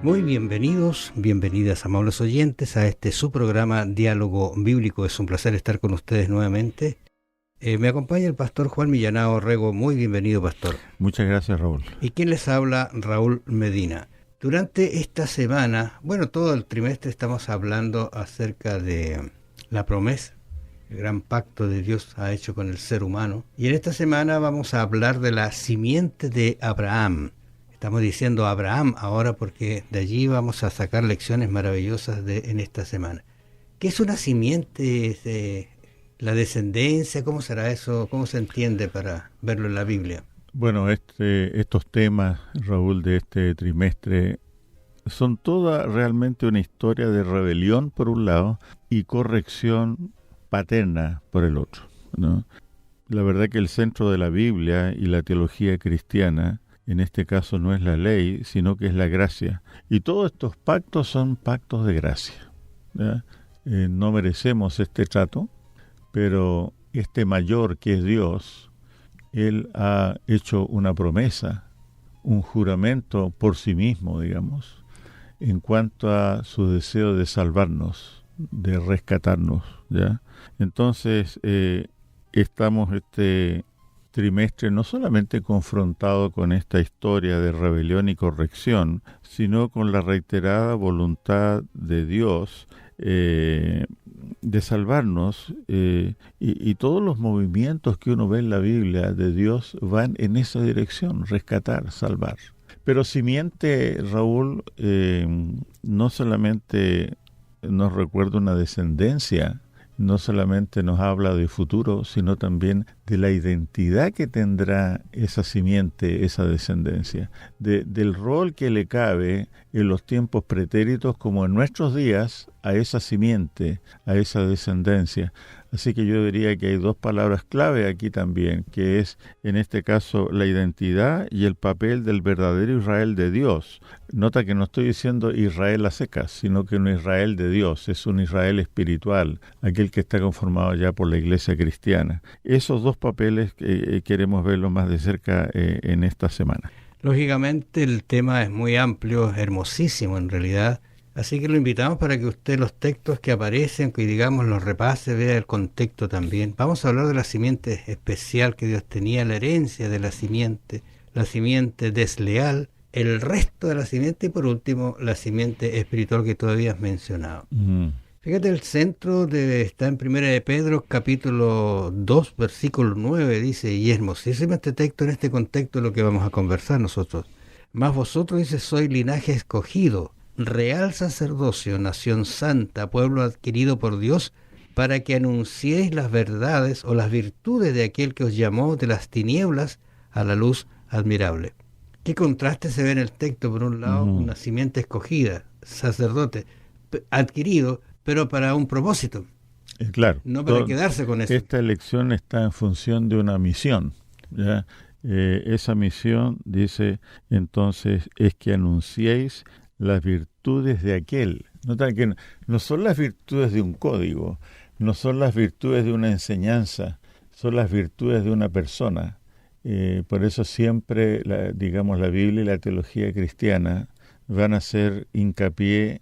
Muy bienvenidos, bienvenidas amables oyentes a este su programa Diálogo Bíblico. Es un placer estar con ustedes nuevamente. Me acompaña el pastor Juan Millanao Rego. Muy bienvenido, pastor. Muchas gracias, Raúl. ¿Y quién les habla? Raúl Medina. Durante esta semana, todo el trimestre estamos hablando acerca de la promesa, el gran pacto de Dios ha hecho con el ser humano. Y en esta semana vamos a hablar de la simiente de Abraham. Estamos diciendo Abraham ahora porque de allí vamos a sacar lecciones maravillosas en esta semana. ¿Qué es una simiente? ¿La descendencia? ¿Cómo será eso? ¿Cómo se entiende para verlo en la Biblia? Bueno, estos temas, Raúl, de este trimestre son toda realmente una historia de rebelión por un lado y corrección paterna por el otro, ¿no? La verdad que el centro de la Biblia y la teología cristiana en este caso no es la ley, sino que es la gracia. Y todos estos pactos son pactos de gracia, ¿ya? No merecemos este trato, pero este mayor que es Dios, Él ha hecho una promesa, un juramento por sí mismo, digamos, en cuanto a su deseo de salvarnos, de rescatarnos, ¿ya? Entonces, estamos este trimestre no solamente confrontado con esta historia de rebelión y corrección, sino con la reiterada voluntad de Dios de salvarnos, y todos los movimientos que uno ve en la Biblia de Dios van en esa dirección, rescatar, salvar. Pero simiente, Raúl, no solamente nos recuerda una descendencia, no solamente nos habla de futuro, sino también de la identidad que tendrá esa simiente, esa descendencia, del rol que le cabe en los tiempos pretéritos como en nuestros días a esa simiente, a esa descendencia. Así que yo diría que hay dos palabras clave aquí también, que es en este caso la identidad y el papel del verdadero Israel de Dios. Nota que no estoy diciendo Israel a secas, sino que un Israel de Dios, es un Israel espiritual, aquel que está conformado ya por la iglesia cristiana. Esos dos papeles queremos verlo más de cerca en esta semana. Lógicamente el tema es muy amplio, hermosísimo en realidad. Así que lo invitamos para que usted los textos que aparecen, que digamos los repase, vea el contexto también. Vamos a hablar de la simiente especial que Dios tenía, la herencia de la simiente desleal, el resto de la simiente y por último la simiente espiritual que todavía has mencionado. Fíjate, el centro está en 1 de Pedro, capítulo 2, versículo 9, dice, y es hermosísimo este texto en este contexto de lo que vamos a conversar nosotros. Mas vosotros, dice, sois linaje escogido, real sacerdocio, nación santa, pueblo adquirido por Dios, para que anunciéis las verdades o las virtudes de aquel que os llamó de las tinieblas a la luz admirable. ¿Qué contraste se ve en el texto? Por un lado, una simiente escogida, sacerdote, adquirido, pero para un propósito. Claro. No para quedarse con eso. Esta elección está en función de una misión, ¿ya? Esa misión, dice, entonces, es que anunciéis las virtudes de aquel. Nota que no son las virtudes de un código, no son las virtudes de una enseñanza, son las virtudes de una persona. Por eso siempre, la Biblia y la teología cristiana van a hacer hincapié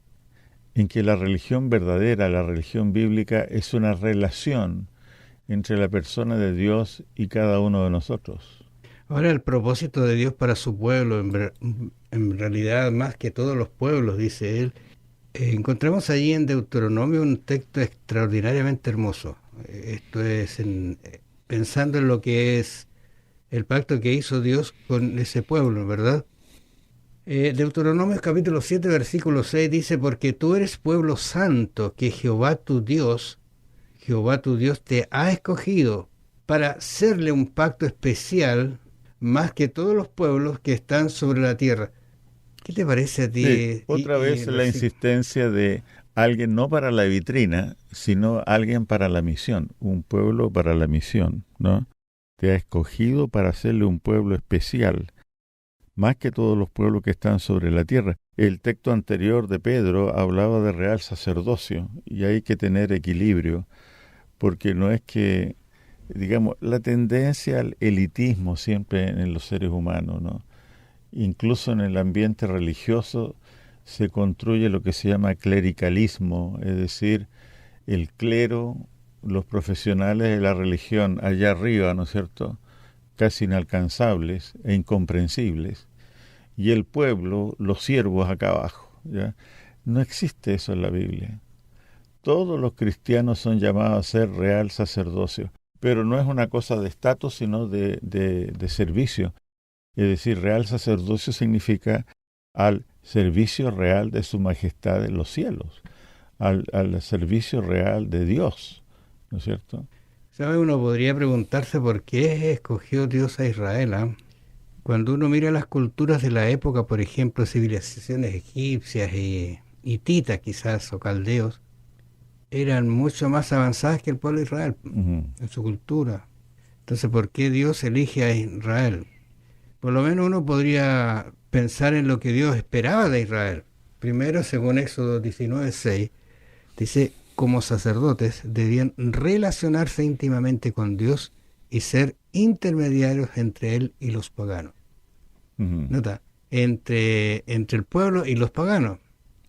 en que la religión verdadera, la religión bíblica, es una relación entre la persona de Dios y cada uno de nosotros. Ahora, el propósito de Dios para su pueblo, en realidad más que todos los pueblos, dice él, encontramos allí en Deuteronomio un texto extraordinariamente hermoso. Esto es pensando en lo que es el pacto que hizo Dios con ese pueblo, ¿verdad? Deuteronomio capítulo 7, versículo 6 dice, porque tú eres pueblo santo, que Jehová tu Dios te ha escogido para hacerle un pacto especial más que todos los pueblos que están sobre la tierra. ¿Qué te parece a ti? Sí, otra vez la insistencia de alguien no para la vitrina, sino alguien para la misión, un pueblo para la misión, ¿no? Te ha escogido para hacerle un pueblo especial, más que todos los pueblos que están sobre la tierra. El texto anterior de Pedro hablaba de real sacerdocio, y hay que tener equilibrio, porque no es que, la tendencia al elitismo siempre en los seres humanos, ¿no? Incluso en el ambiente religioso se construye lo que se llama clericalismo, es decir, el clero, los profesionales de la religión allá arriba, ¿no es cierto?, casi inalcanzables e incomprensibles, y el pueblo, los siervos acá abajo, ¿ya? No existe eso en la Biblia. Todos los cristianos son llamados a ser real sacerdocio, pero no es una cosa de estatus, sino de servicio. Es decir, real sacerdocio significa al servicio real de su majestad en los cielos, al servicio real de Dios, ¿no es cierto? ¿Sabe? Uno podría preguntarse por qué escogió Dios a Israel, ¿eh? Cuando uno mira las culturas de la época, por ejemplo, civilizaciones egipcias y hititas quizás, o caldeos, eran mucho más avanzadas que el pueblo de Israel en su cultura. Entonces, ¿por qué Dios elige a Israel? Por lo menos uno podría pensar en lo que Dios esperaba de Israel. Primero, según Éxodo 19:6, dice, como sacerdotes debían relacionarse íntimamente con Dios y ser intermediarios entre Él y los paganos. Nota, entre el pueblo y los paganos.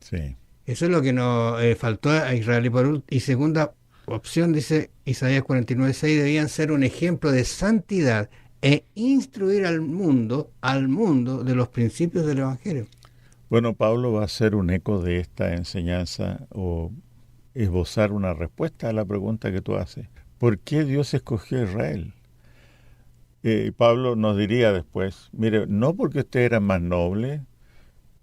Sí. Eso es lo que nos faltó a Israel. Y segunda opción, dice Isaías 49:6, debían ser un ejemplo de santidad e instruir al mundo de los principios del Evangelio. Bueno, Pablo va a hacer un eco de esta enseñanza o esbozar una respuesta a la pregunta que tú haces. ¿Por qué Dios escogió a Israel? Pablo nos diría después, mire, no porque usted era más noble,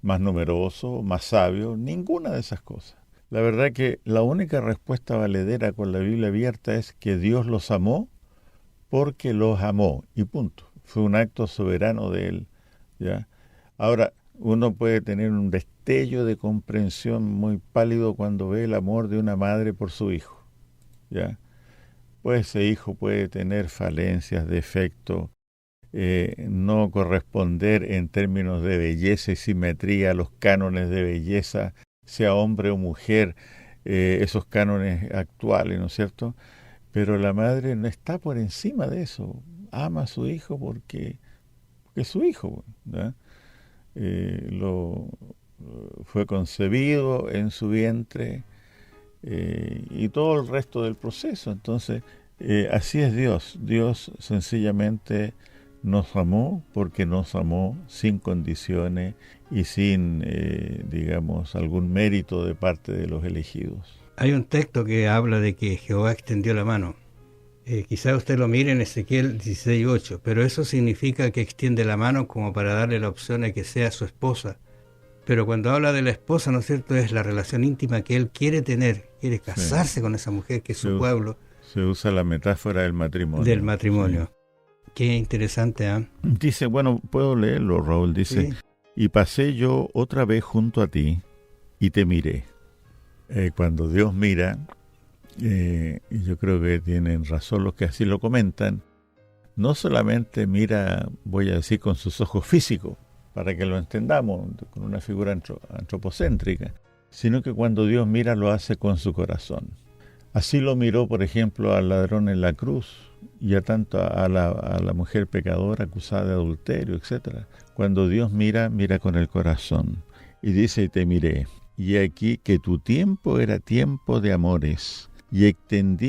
más numeroso, más sabio, ninguna de esas cosas. La verdad que la única respuesta valedera con la Biblia abierta es que Dios los amó porque los amó, y punto. Fue un acto soberano de Él, ¿ya? Ahora, uno puede tener un destello de comprensión muy pálido cuando ve el amor de una madre por su hijo, ¿ya? Pues ese hijo puede tener falencias, defectos, no corresponder en términos de belleza y simetría a los cánones de belleza, sea hombre o mujer, esos cánones actuales, ¿no es cierto? Pero la madre no está por encima de eso, ama a su hijo porque es su hijo, ¿verdad? Fue concebido en su vientre y todo el resto del proceso. Entonces, así es Dios. Dios sencillamente nos amó porque nos amó sin condiciones y sin, digamos, algún mérito de parte de los elegidos. Hay un texto que habla de que Jehová extendió la mano. Quizá usted lo mire en Ezequiel 16:8, pero eso significa que extiende la mano como para darle la opción a que sea su esposa. Pero cuando habla de la esposa, ¿no es cierto?, es la relación íntima que él quiere tener, quiere casarse con esa mujer que es su pueblo. Se usa la metáfora del matrimonio. Del matrimonio. Sí. Qué interesante, ¿eh? Dice, bueno, puedo leerlo, Raúl, dice, sí. Y pasé yo otra vez junto a ti y te miré. Cuando Dios mira, y yo creo que tienen razón los que así lo comentan, no solamente mira, voy a decir, con sus ojos físicos, para que lo entendamos, con una figura antropocéntrica, sino que cuando Dios mira lo hace con su corazón. Así lo miró, por ejemplo, al ladrón en la cruz y a la mujer pecadora acusada de adulterio, etc. Cuando Dios mira, mira con el corazón. Y dice, y te miré, y aquí que tu tiempo era tiempo de amores, y extendí